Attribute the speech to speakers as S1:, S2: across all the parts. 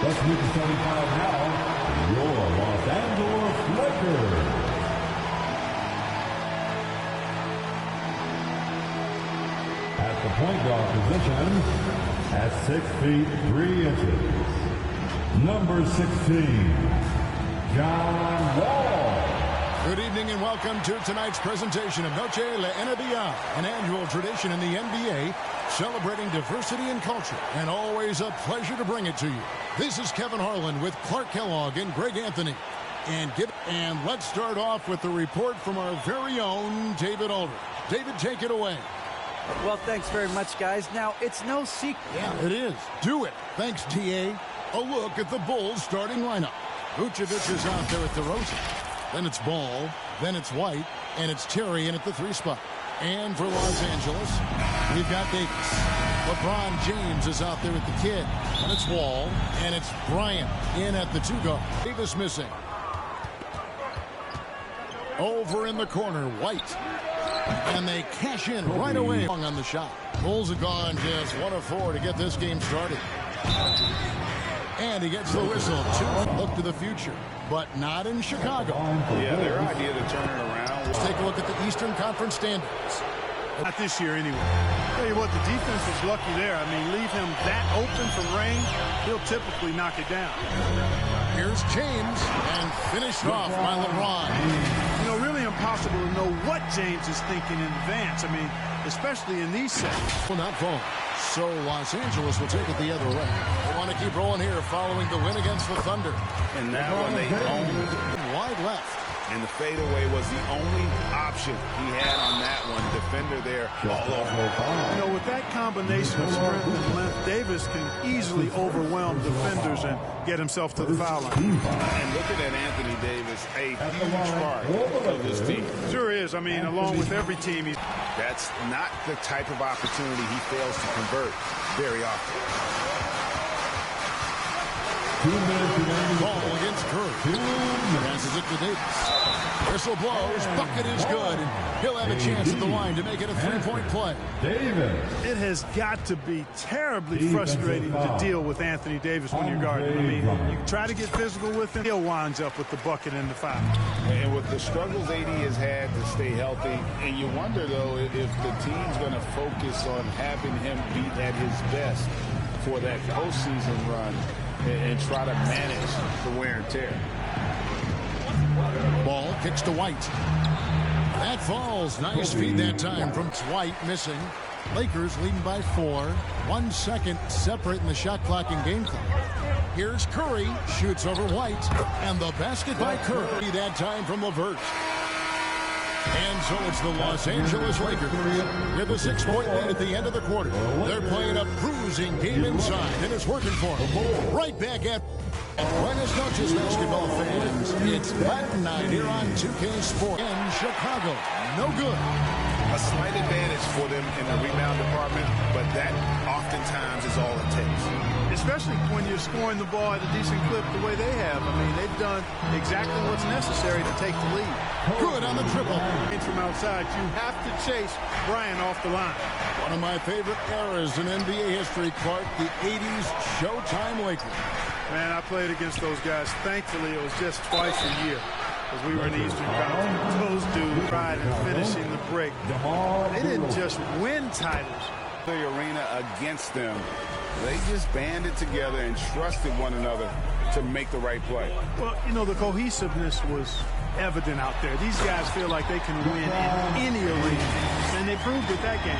S1: Let's meet the starting five now. Your Los Angeles Lakers. At the point guard position, at 6 feet 3 inches, number 16, John Wall.
S2: Good evening and welcome to tonight's presentation of Noche La NBA, an annual tradition in the NBA celebrating diversity and culture, and always a pleasure to bring it to you. This is Kevin Harlan with Clark Kellogg and Greg Anthony. And let's start off with the report from our very own David Aldridge. David, take it away.
S3: Well, thanks very much, guys. Now, it's no secret.
S2: Yeah, it is. Do it. Thanks, TA. A look at the Bulls starting lineup. Vucevic is out there at DeRozan. Then it's Ball. Then it's White. And it's Terry in at the 3 spot. And for Los Angeles, we've got Davis. LeBron James is out there with the kid. And it's Wall. And it's Bryant in at the 2 guard. Davis missing. Over in the corner, White. And they cash in right away on the shot. Bulls have gone just 1 of 4 to get this game started. And he gets the whistle. 2 look to the future, but not in Chicago.
S4: Yeah, their idea to turn it around.
S2: Let's take a look at the Eastern Conference standings.
S5: Not this year anyway. Tell you what, the defense was lucky there. I mean, leave him that open from range, he'll typically knock it down.
S2: Here's James, and finished off by LeBron.
S5: You know, really impossible to know what James is thinking in advance. I mean, especially in these sets.
S2: Well, not falling. So Los Angeles will take it the other way. They want to keep rolling here following the win against the Thunder.
S4: And that one they owned.
S2: Wide left.
S4: And the fadeaway was the only option he had on that one. Defender there all over.
S5: You know, with that combination of strength and length, Davis can easily overwhelm defenders and get himself to the foul line.
S4: And looking at Anthony Davis, a huge part of this team.
S5: Sure is. I mean, along with every team.
S4: That's not the type of opportunity he fails to convert very often.
S1: 2 minutes remaining.
S2: Ball against Curry. Passes it to Davis. Whistle blows. Bucket is good. And he'll have a chance at the line to make it a 3-point play.
S1: Davis.
S5: It has got to be terribly frustrating to deal with Anthony Davis when you're guarding. I mean, you try to get physical with him, he'll winds up with the bucket and the foul.
S4: And with the struggles AD has had to stay healthy, and you wonder, though, if the team's going to focus on having him be at his best for that postseason run and try to manage the wear and tear.
S2: Ball kicks to White. That falls. Nice feed that time from White, missing. Lakers leading by 4. 1 second separate in the shot clock and game clock. Here's Curry. Shoots over White. And the basket by Curry. That time from LeVert. And so it's the Los Angeles Lakers with a 6-point lead at the end of the quarter. They're playing a bruising game inside, and it's working for them. Right back at Buenos noches, basketball fans. It's Latin night here on 2K Sports in Chicago. No good.
S4: A slight advantage for them in the rebound department, but that oftentimes is all it takes.
S5: Especially when you're scoring the ball at a decent clip the way they have. I mean, they've done exactly what's necessary to take the lead.
S2: Good on the triple.
S5: From outside, you have to chase Bryant off the line.
S2: One of my favorite eras in NBA history, Clark, the 80s Showtime Lakers.
S5: Man, I played against those guys. Thankfully, it was just twice a year as we were in the Eastern Conference. Those dudes tried in finishing the break. They didn't just win titles.
S4: The arena against them, they just banded together and trusted one another to make the right play.
S5: Well, you know, the cohesiveness was evident out there. These guys feel like they can win in any arena, and they proved it that game.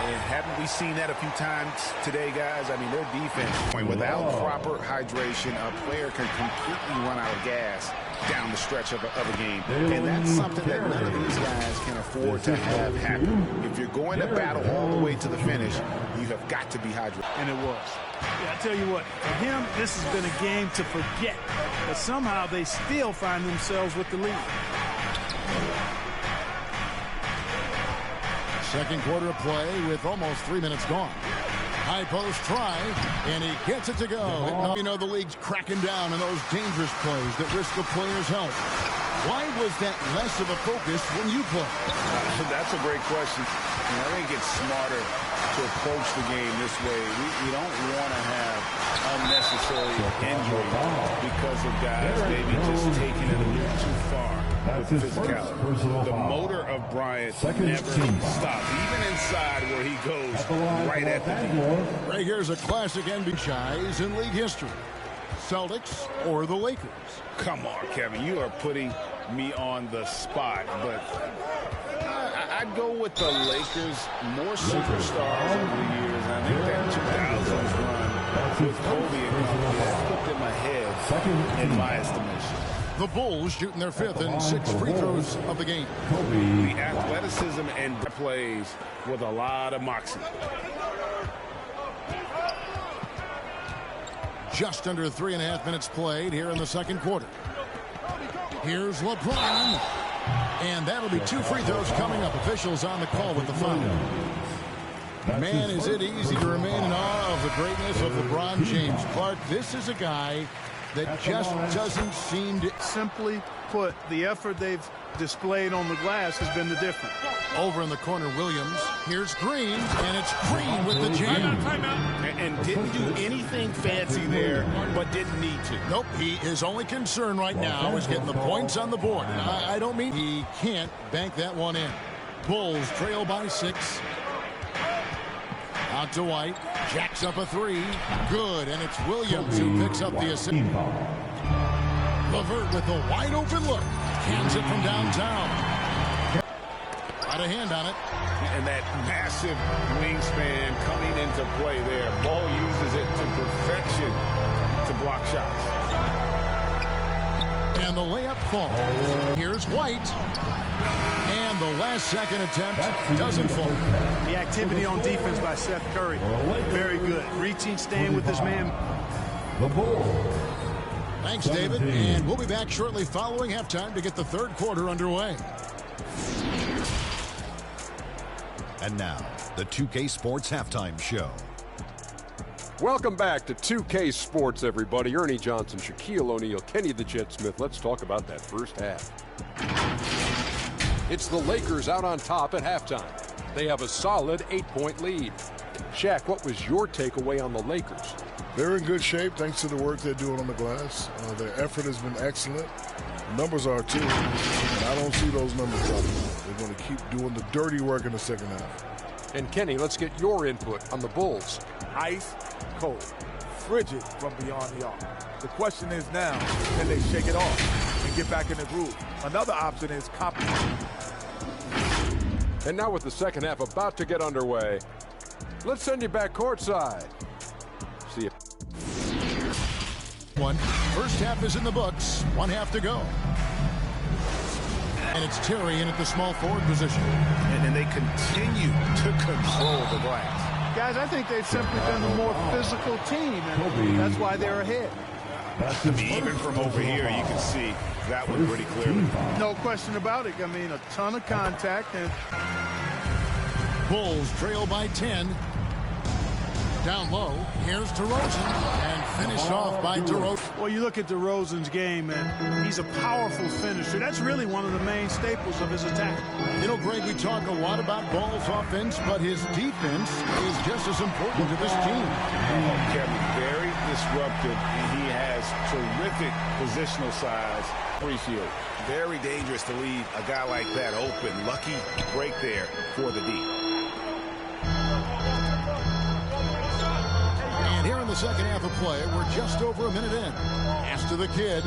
S4: And haven't we seen that a few times today, guys? I mean, their defense, without proper hydration, a player can completely run out of gas down the stretch of a game. And that's something that none of these guys can afford to have happen. If you're going to battle all the way to the finish, you have got to be hydrated.
S5: And it was. Yeah, I tell you what, for him, this has been a game to forget. But somehow they still find themselves with the lead.
S2: Second quarter of play with almost 3 minutes gone. High post try, and he gets it to go. You know, the league's cracking down on those dangerous plays that risk the player's health. Why was that less of a focus when you play?
S4: That's a great question. And I think it's smarter to approach the game this way. We don't want to have unnecessary unnecessary injury because of guys maybe just taking it a little too far with physicality. The motor of Bryant never stops, even inside where he goes right at the knee.
S2: Right here's a classic NBA guys in league history. Celtics or the Lakers?
S4: Come on, Kevin. You are putting me on the spot, but I'd go with the Lakers. More superstars over the years. I think that 2000s run with Kobe and company has put them ahead in my estimation.
S2: The Bulls shooting their 5th and 6th free throws of the game.
S4: The athleticism and plays with a lot of moxie.
S2: Just under 3.5 minutes played here in the second quarter. Here's LeBron. And that'll be 2 free throws coming up. Officials on the call with the foul. Man, is it easy to remain in awe of the greatness of LeBron James. Clark, this is a guy that just doesn't seem to...
S5: Simply put, the effort they've displayed on the glass has been the difference.
S2: Over in the corner, Williams. Here's Green, and it's Green with the jam.
S4: And didn't do anything fancy there, but didn't need to.
S2: Nope, his only concern right now is getting the points on the board. And I don't mean he can't bank that one in. Bulls trail by 6. Out to White. Jacks up a 3. Good, and it's Williams who picks up the assist. LeVert with the wide open look. Cans it from downtown. Got a hand on it.
S4: And that massive wingspan coming into play there. Ball uses it to perfection to block shots.
S2: And the layup falls. Here's White. And the last second attempt doesn't fall.
S5: The activity on defense by Seth Curry, very good. Reaching, staying with his man.
S1: The Bulls.
S2: Thanks, David. And we'll be back shortly following halftime to get the third quarter underway.
S6: And now, the 2K Sports Halftime Show.
S7: Welcome back to 2K Sports, everybody. Ernie Johnson, Shaquille O'Neal, Kenny the Jet Smith. Let's talk about that first half. It's the Lakers out on top at halftime. They have a solid 8-point lead. Shaq, what was your takeaway on the Lakers?
S8: They're in good shape thanks to the work they're doing on the glass. Their effort has been excellent. The numbers are too. And I don't see those numbers dropping. They're going to keep doing the dirty work in the second half.
S7: And Kenny, let's get your input on the Bulls.
S9: Ice cold, frigid from beyond the arc. The question is now, can they shake it off and get back in the groove? Another option is confidence.
S7: And now with the second half about to get underway, let's send you back courtside. See you.
S2: First half is in the books. 1 half to go. And it's Terry in at the small forward position.
S4: And they continue to control the glass.
S5: Guys, I think they've simply been a more physical team, and that's why they're ahead.
S4: Even from over here, you can see that one pretty clearly.
S5: No question about it. I mean, a ton of contact. And
S2: Bulls trail by 10. Down low, here's DeRozan, and finished off by DeRozan.
S5: well, you look at DeRozan's game, and he's a powerful finisher. That's really one of the main staples of his attack.
S2: You know, Greg, we talk a lot about Ball's offense, but his defense is just as important to this team.
S4: Kevin, very disruptive, and he has terrific positional size. Appreciate. Very dangerous to leave a guy like that open. Lucky break there for the D.
S2: And here in the second half of play, we're just over a minute in. Pass to the kid.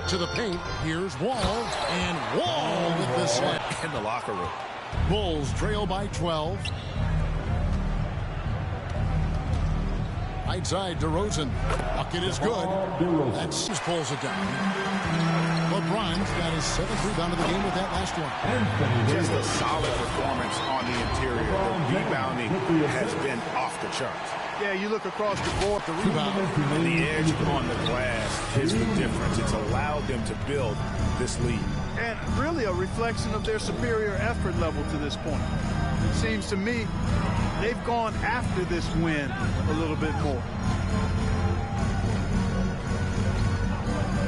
S2: To the paint. Here's Wall. And Wall with the slam.
S4: In the locker room.
S2: Bulls trail by 12. Right side, DeRozan. Bucket is good. That's just pulls it down. LeBron's got his 7th rebound of the game with that last one.
S4: Just a solid performance on the interior. The rebounding has been off the charts.
S5: Yeah, you look across the board.
S2: The rebound.
S4: The edge on the glass is the difference. It's allowed them to build this lead.
S5: And really a reflection of their superior effort level to this point. It seems to me they've gone after this win a little bit more.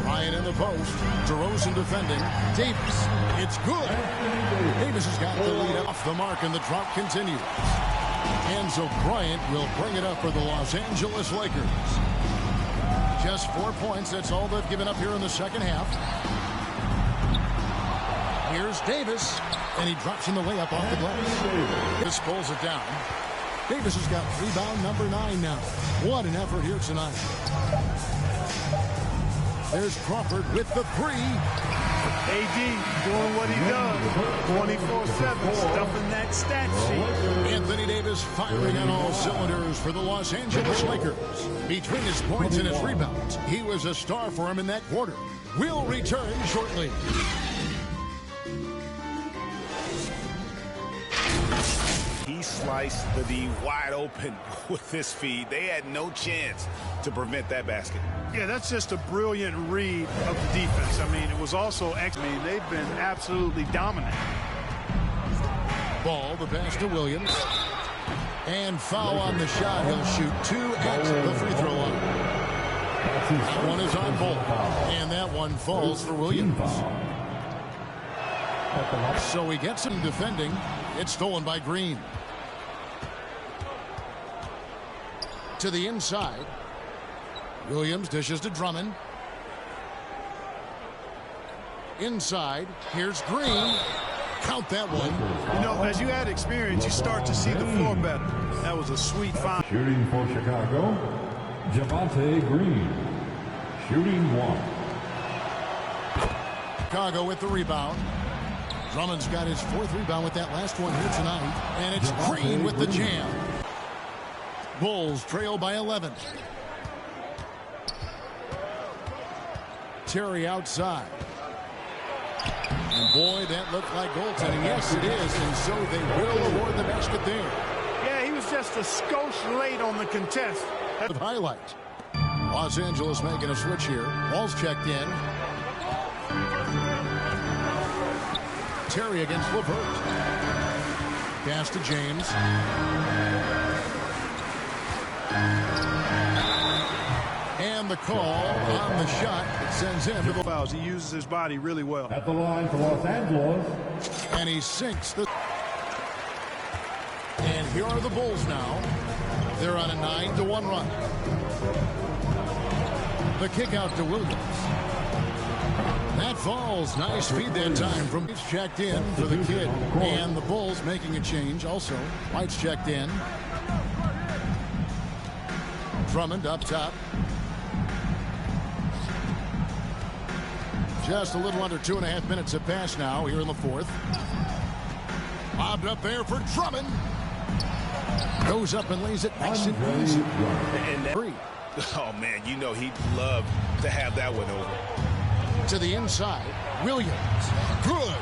S2: Ryan in the post. DeRozan defending. Davis. It's good. Davis has got the lead off the mark, and the drought continues. And so Bryant will bring it up for the Los Angeles Lakers. Just 4 points. That's all they've given up here in the second half. Here's Davis, and he drops in the layup off the glass. Davis pulls it down. Davis has got rebound number 9 now. What an effort here tonight. There's Crawford with the 3.
S5: AD doing what he does. 24/7, stuffing that stat sheet.
S2: Anthony Davis firing on all cylinders for the Los Angeles Lakers. Between his points and his rebounds, he was a star for him in that quarter. We'll return shortly.
S4: He sliced the D wide open with his feed. They had no chance to prevent that basket.
S5: Yeah, that's just a brilliant read of the defense. I mean, it was also excellent. I mean, they've been absolutely dominant.
S2: Ball, the pass to Williams. And foul on the shot. He'll shoot 2 at the free throw line. That one is on Ball. And that one falls for Williams. So he gets him defending. It's stolen by Green. To the inside. Williams dishes to Drummond. Inside. Here's Green. Count that one.
S5: You know, as you add experience, you start to see the floor better. That was a sweet foul.
S1: Shooting for Chicago, Javante Green. Shooting 1.
S2: Chicago with the rebound. Drummond's got his 4th rebound with that last one here tonight. And it's Green with the jam. Bulls trail by 11. Terry outside. And boy, that looked like goaltending. Yes, it is. And so they will award the basket there.
S5: Yeah, he was just a skosh late on the contest.
S2: Highlight. Los Angeles making a switch here. Ball's checked in. Terry against LeVert. Pass to James. And the call on the shot sends him to the
S5: fouls. He uses his body really well.
S1: At the line for Los Angeles.
S2: And he sinks the... And here are the Bulls now. They're on a 9-1 run. The kick out to Williams. That falls. Nice feed that time from... He's checked in for the kid. And the Bulls making a change also. White's checked in. Drummond up top. Just a little under 2.5 minutes have passed now here in the 4th. Lobbed up there for Drummond. Goes up and lays it nice and easy.
S4: Oh, man, you know he'd love to have that one over.
S2: To the inside. Williams. Good.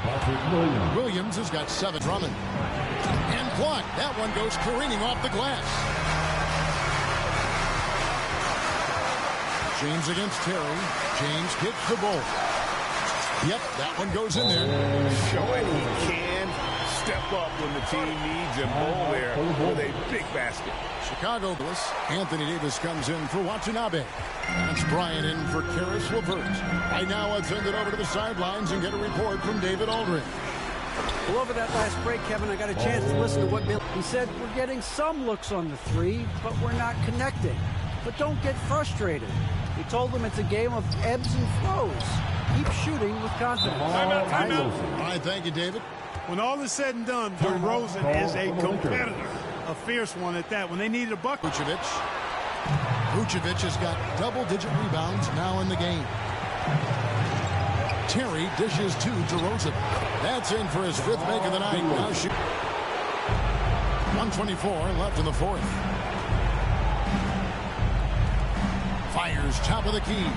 S2: Williams has got 7. Drummond. And blocked. That one goes careening off the glass. James against Terry. James hits the ball. Yep, that one goes in there.
S4: Showing he can step up when the team needs him. Ball there with a big basket.
S2: Chicago. Anthony Davis comes in for Watanabe. That's Bryant in for Karis LeVert. Right now, I'll send it over to the sidelines and get a report from David Aldridge.
S3: Well, over that last break, Kevin, I got a chance to listen to what Bill... He said, we're getting some looks on the 3, but we're not connecting. But don't get frustrated. He told them it's a game of ebbs and flows. Keep shooting with confidence.
S5: Timeout.
S2: All right, thank you, David.
S5: When all is said and done, DeRozan is a competitor. A fierce one at that. When they needed a bucket.
S2: Vucevic has got double-digit rebounds now in the game. Terry dishes to DeRozan. That's in for his 5th make of the night. Now shoot. 1:24 left in the 4th. Fires top of the key.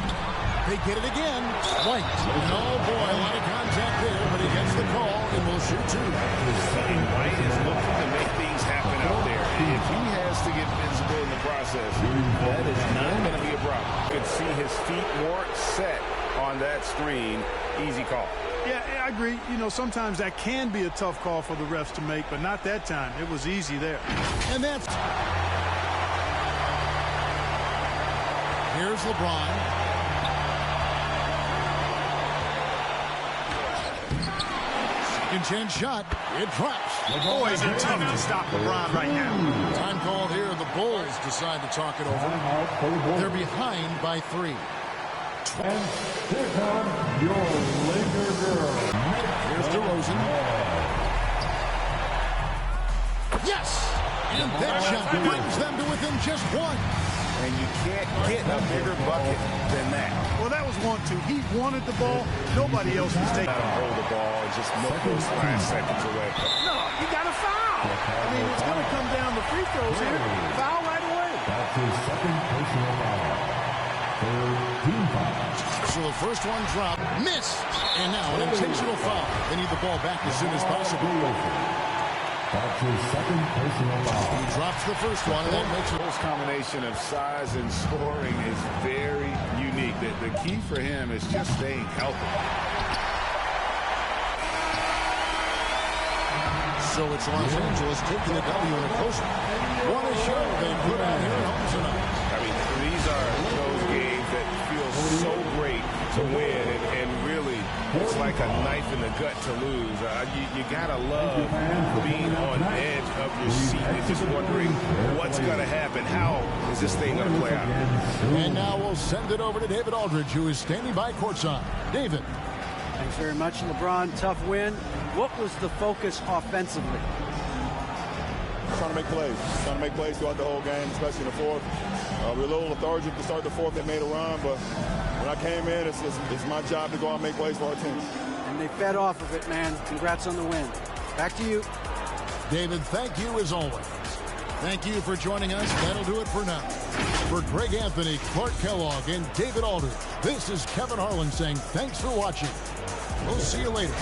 S2: They get it again. White. And oh boy, a lot of contact there, but he gets the call and will shoot 2.
S4: White is looking to make things happen out there. And if he has to get visible in the process, that is not going to be a problem. You can see his feet weren't set on that screen. Easy call.
S5: Yeah, I agree. You know, sometimes that can be a tough call for the refs to make, but not that time. It was easy there.
S2: And that's... Here's LeBron. Second chance shot. It drops.
S10: Boys are tough to stop LeBron right now.
S2: Time called here. The Bulls decide to talk it over. They're behind by 3.
S1: And here comes your Laker girl.
S2: Here's DeRozan. Yes! And that shot brings them to within just 1.
S4: And you can't get a bigger bucket than that.
S5: Well, that was 1-2. He wanted the ball. Nobody else was taking
S4: Let
S5: it.
S4: him hold the ball and just milk those last seconds away.
S5: No, you got to foul. I mean, it's going to come down to free throws here. Foul right away.
S1: That's his second personal foul. Third team foul.
S2: So the first one dropped, missed, and now an intentional foul. They need the ball back as soon as possible.
S1: That's his second personal foul.
S2: He drops the first one, and that makes it.
S4: This combination of size and scoring is very unique. The key for him is just staying healthy.
S2: So it's Los Angeles taking the W in a close one. What a show they put on here at home tonight.
S4: I mean, these are those games that feel so great to win, and really, it's like a knife in the gut to lose. You gotta love being on edge of your seat and just wondering what's gonna happen. How is this thing gonna play out?
S2: And now we'll send it over to David Aldridge, who is standing by courtside. David.
S3: Thanks very much, LeBron. Tough win. What was the focus offensively?
S11: Trying to make plays. Trying to make plays throughout the whole game, especially in the fourth. We were a little lethargic to start the fourth. They made a run, but when I came in, it's my job to go out and make plays for our team.
S3: And they fed off of it, man. Congrats on the win. Back to you.
S2: David, thank you as always. Thank you for joining us. That'll do it for now. For Greg Anthony, Clark Kellogg, and David Aldridge, this is Kevin Harlan saying thanks for watching. We'll see you later.